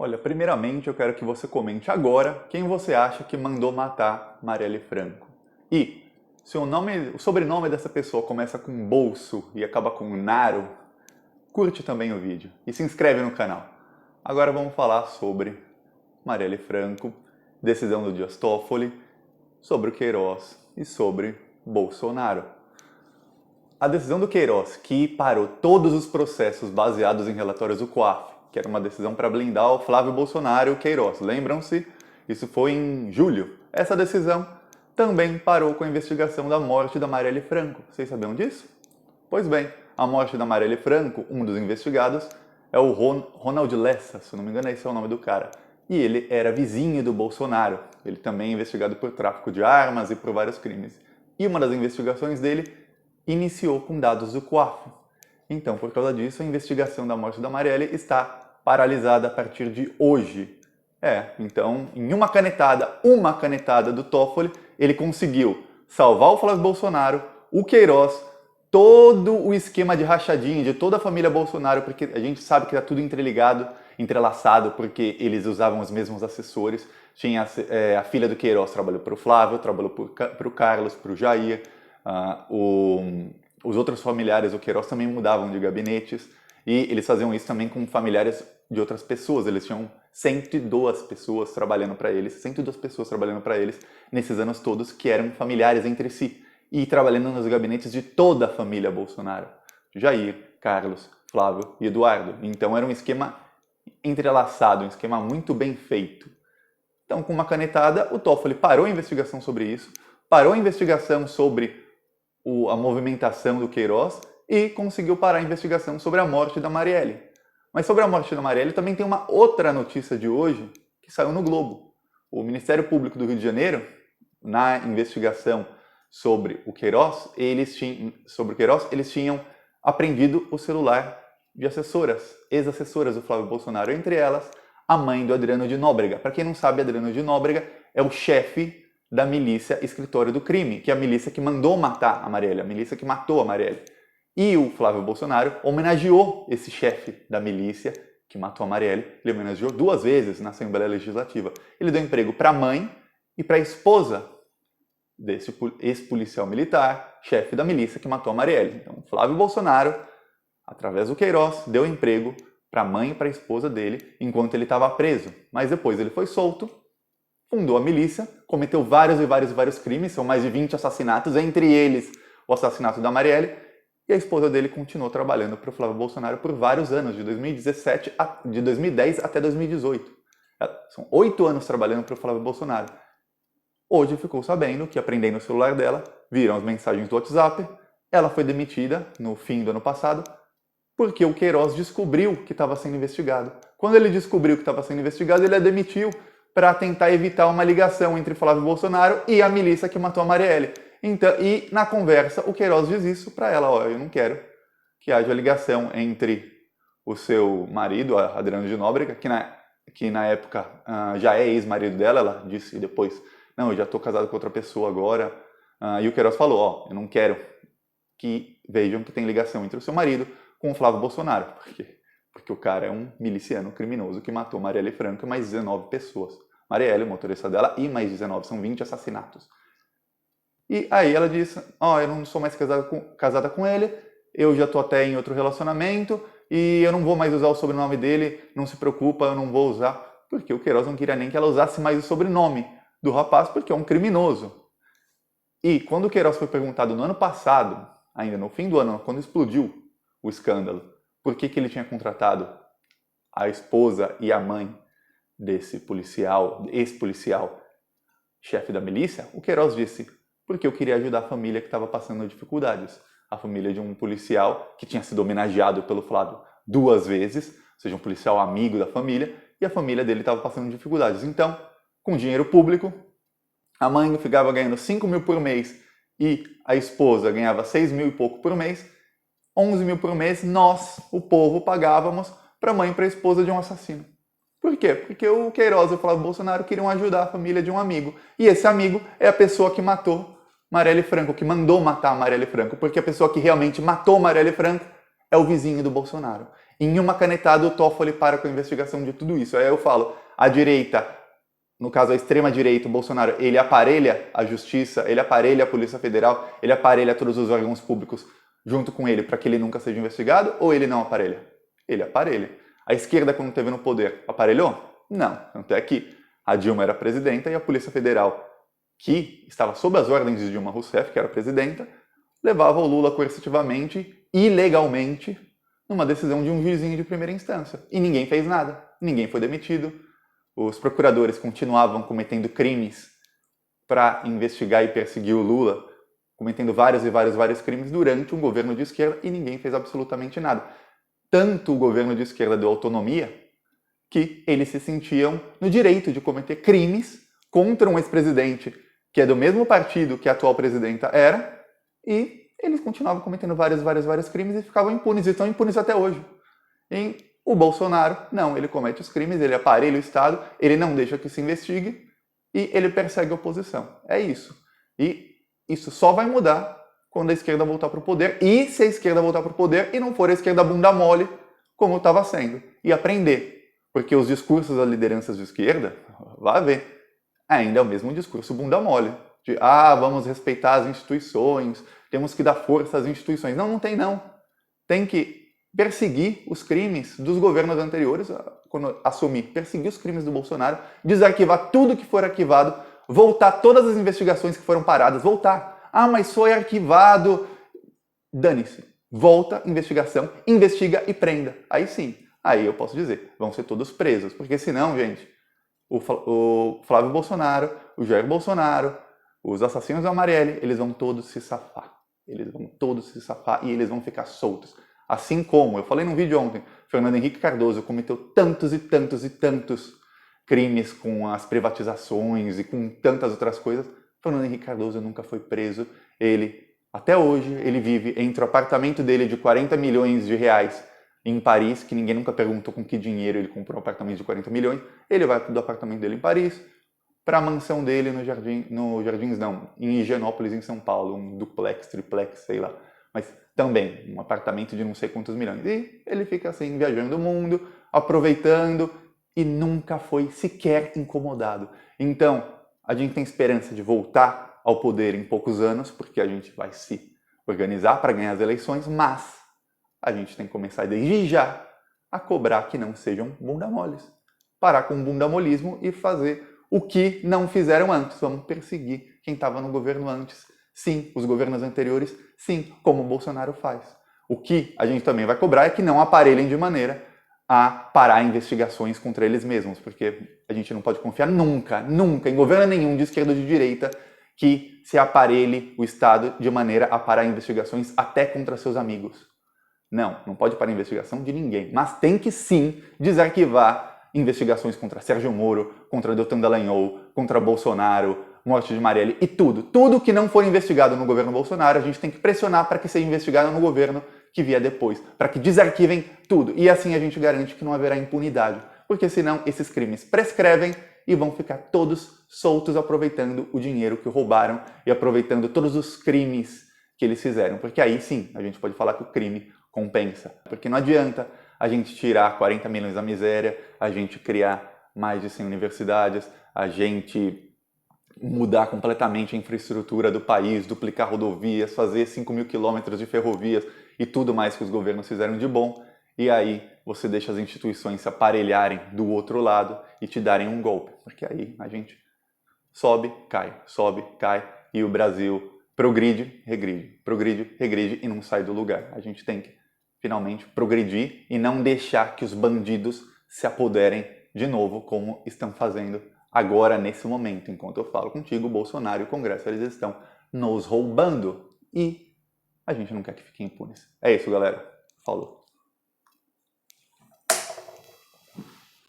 Olha, primeiramente eu quero que você comente agora quem você acha que mandou matar Marielle Franco. E se o sobrenome dessa pessoa começa com Bolso e acaba com Naro, curte também o vídeo e se inscreve no canal. Agora vamos falar sobre Marielle Franco, decisão do Dias Toffoli, sobre o Queiroz e sobre Bolsonaro. A decisão do Queiroz, que parou todos os processos baseados em relatórios do COAF, que era uma decisão para blindar o Flávio Bolsonaro e o Queiroz. Lembram-se? Isso foi em julho. Essa decisão também parou com a investigação da morte da Marielle Franco. Vocês sabiam disso? Pois bem, a morte da Marielle Franco, um dos investigados, é o Ronald Lessa, se não me engano esse é o nome do cara. E ele era vizinho do Bolsonaro. Ele também é investigado por tráfico de armas e por vários crimes. E uma das investigações dele iniciou com dados do COAF. Então, por causa disso, a investigação da morte da Marielle está paralisada a partir de hoje. Então, em uma canetada do Toffoli, ele conseguiu salvar o Flávio Bolsonaro, o Queiroz, todo o esquema de rachadinha de toda a família Bolsonaro, porque a gente sabe que está tudo interligado, entrelaçado, porque eles usavam os mesmos assessores. Tinha a filha do Queiroz trabalhou para o Flávio, trabalhou para o Carlos, para o Jair. Os outros familiares do Queiroz também mudavam de gabinetes e eles faziam isso também com familiares de outras pessoas. Eles tinham 102 pessoas trabalhando para eles, nesses anos todos, que eram familiares entre si e trabalhando nos gabinetes de toda a família Bolsonaro. Jair, Carlos, Flávio e Eduardo. Então era um esquema entrelaçado, um esquema muito bem feito. Então, com uma canetada, o Toffoli parou a investigação sobre isso, parou a investigação sobre a movimentação do Queiroz e conseguiu parar a investigação sobre a morte da Marielle. Mas sobre a morte da Marielle também tem uma outra notícia de hoje que saiu no Globo. O Ministério Público do Rio de Janeiro, na investigação sobre o Queiroz, eles tinham apreendido o celular de assessoras, ex-assessoras do Flávio Bolsonaro, entre elas a mãe do Adriano de Nóbrega. Para quem não sabe, Adriano de Nóbrega é o chefe da milícia Escritório do Crime, que é a milícia que mandou matar a Marielle, a milícia que matou a Marielle. E o Flávio Bolsonaro homenageou esse chefe da milícia que matou a Marielle, ele homenageou 2 vezes na Assembleia Legislativa. Ele deu emprego para a mãe e para a esposa desse ex-policial militar, chefe da milícia que matou a Marielle. Então, Flávio Bolsonaro, através do Queiroz, deu emprego para a mãe e para a esposa dele enquanto ele estava preso. Mas depois ele foi solto, fundou a milícia, cometeu vários crimes, são mais de 20 assassinatos, entre eles o assassinato da Marielle, e a esposa dele continuou trabalhando para o Flávio Bolsonaro por vários anos, de 2010 até 2018. São 8 anos trabalhando para o Flávio Bolsonaro. Hoje ficou sabendo que, aprendendo o celular dela, viram as mensagens do WhatsApp, ela foi demitida no fim do ano passado, porque o Queiroz descobriu que estava sendo investigado. Quando ele descobriu que estava sendo investigado, ele a demitiu para tentar evitar uma ligação entre Flávio Bolsonaro e a milícia que matou a Marielle. Então, e na conversa, o Queiroz diz isso para ela: eu não quero que haja ligação entre o seu marido, Adriano de Nóbrega, que na época já é ex-marido dela, ela disse depois, não, eu já estou casado com outra pessoa agora. E o Queiroz falou, eu não quero que vejam que tem ligação entre o seu marido com o Flávio Bolsonaro. Porque o cara é um miliciano criminoso que matou Marielle Franco e mais 19 pessoas. Marielle, o motorista dela, e mais 19, são 20 assassinatos. E aí ela disse, eu não sou mais casada com ele, eu já estou até em outro relacionamento e eu não vou mais usar o sobrenome dele, não se preocupa, eu não vou usar. Porque o Queiroz não queria nem que ela usasse mais o sobrenome do rapaz, porque é um criminoso. E quando o Queiroz foi perguntado no ano passado, ainda no fim do ano, quando explodiu o escândalo, por que ele tinha contratado a esposa e a mãe desse ex-policial, chefe da milícia, o Queiroz disse, porque eu queria ajudar a família que estava passando dificuldades. A família de um policial que tinha sido homenageado pelo Flávio 2 vezes, ou seja, um policial amigo da família, e a família dele estava passando dificuldades. Então, com dinheiro público, a mãe ficava ganhando 5 mil por mês e a esposa ganhava 6 mil e pouco por mês, 11 mil por mês, nós, o povo, pagávamos para a mãe e para a esposa de um assassino. Por quê? Porque o Queiroz e o Flávio Bolsonaro queriam ajudar a família de um amigo. E esse amigo é a pessoa que matou Marielle Franco, que mandou matar Marielle Franco, porque a pessoa que realmente matou Marielle Franco é o vizinho do Bolsonaro. Em uma canetada, o Toffoli para com a investigação de tudo isso. Aí eu falo, a direita, no caso a extrema-direita, o Bolsonaro, ele aparelha a justiça, ele aparelha a Polícia Federal, ele aparelha todos os órgãos públicos junto com ele para que ele nunca seja investigado, ou ele não aparelha? Ele aparelha. A esquerda, quando esteve no poder, aparelhou? Não. Tanto é que a Dilma era presidenta e a Polícia Federal, que estava sob as ordens de Dilma Rousseff, que era presidenta, levava o Lula coercitivamente, ilegalmente, numa decisão de um juizinho de primeira instância. E ninguém fez nada. Ninguém foi demitido. Os procuradores continuavam cometendo crimes para investigar e perseguir o Lula, cometendo vários crimes durante um governo de esquerda e ninguém fez absolutamente nada. Tanto o governo de esquerda deu autonomia que eles se sentiam no direito de cometer crimes contra um ex-presidente que é do mesmo partido que a atual presidenta era, e eles continuavam cometendo vários crimes e ficavam impunes, e estão impunes até hoje. E o Bolsonaro, não, ele comete os crimes, ele aparelha o Estado, ele não deixa que se investigue e ele persegue a oposição. É isso. E isso só vai mudar quando a esquerda voltar para o poder, e se a esquerda voltar para o poder e não for a esquerda bunda mole, como estava sendo, e aprender. Porque os discursos das lideranças de esquerda, vai ver, ainda é o mesmo discurso bunda mole. De, vamos respeitar as instituições, temos que dar força às instituições. Não, não tem não. Tem que perseguir os crimes dos governos anteriores, quando assumir, perseguir os crimes do Bolsonaro, desarquivar tudo que for arquivado, voltar todas as investigações que foram paradas, voltar. Mas foi arquivado. Dane-se. Volta, investigação, investiga e prenda. Aí sim, aí eu posso dizer, vão ser todos presos. Porque senão, gente, o Flávio Bolsonaro, o Jair Bolsonaro, os assassinos da Marielle, eles vão todos se safar. Eles vão todos se safar e eles vão ficar soltos. Assim como, eu falei num vídeo ontem, Fernando Henrique Cardoso cometeu tantos crimes com as privatizações e com tantas outras coisas. Fernando Henrique Cardoso nunca foi preso. Ele, até hoje, ele vive entre o apartamento dele de 40 milhões de reais em Paris, que ninguém nunca perguntou com que dinheiro ele comprou um apartamento de 40 milhões. Ele vai do apartamento dele em Paris para a mansão dele em Higienópolis, em São Paulo, um duplex, triplex, sei lá. Mas também um apartamento de não sei quantos milhões. E ele fica assim, viajando o mundo, aproveitando e nunca foi sequer incomodado. Então, a gente tem esperança de voltar ao poder em poucos anos, porque a gente vai se organizar para ganhar as eleições, mas a gente tem que começar desde já a cobrar que não sejam bunda moles. Parar com o bundamolismo e fazer o que não fizeram antes. Vamos perseguir quem estava no governo antes. Sim, os governos anteriores, sim, como o Bolsonaro faz. O que a gente também vai cobrar é que não aparelhem de maneira a parar investigações contra eles mesmos, porque a gente não pode confiar nunca em governo nenhum, de esquerda ou de direita, que se aparelhe o Estado de maneira a parar investigações até contra seus amigos. Não pode parar investigação de ninguém, mas tem que sim desarquivar investigações contra Sérgio Moro, contra Deltan Dallagnol, contra Bolsonaro, morte de Marielle e tudo. Tudo que não for investigado no governo Bolsonaro, a gente tem que pressionar para que seja investigado no governo que vier depois, para que desarquivem tudo. E assim a gente garante que não haverá impunidade, porque senão esses crimes prescrevem e vão ficar todos soltos aproveitando o dinheiro que roubaram e aproveitando todos os crimes que eles fizeram. Porque aí sim, a gente pode falar que o crime compensa. Porque não adianta a gente tirar 40 milhões da miséria, a gente criar mais de 100 universidades, a gente mudar completamente a infraestrutura do país, duplicar rodovias, fazer 5 mil quilômetros de ferrovias e tudo mais que os governos fizeram de bom, e aí você deixa as instituições se aparelharem do outro lado e te darem um golpe, porque aí a gente sobe, cai, e o Brasil progride, regride e não sai do lugar. A gente tem que finalmente progredir e não deixar que os bandidos se apoderem de novo, como estão fazendo agora, nesse momento. Enquanto eu falo contigo, o Bolsonaro e o Congresso, eles estão nos roubando e a gente não quer que fiquem impunes. É isso, galera. Falou.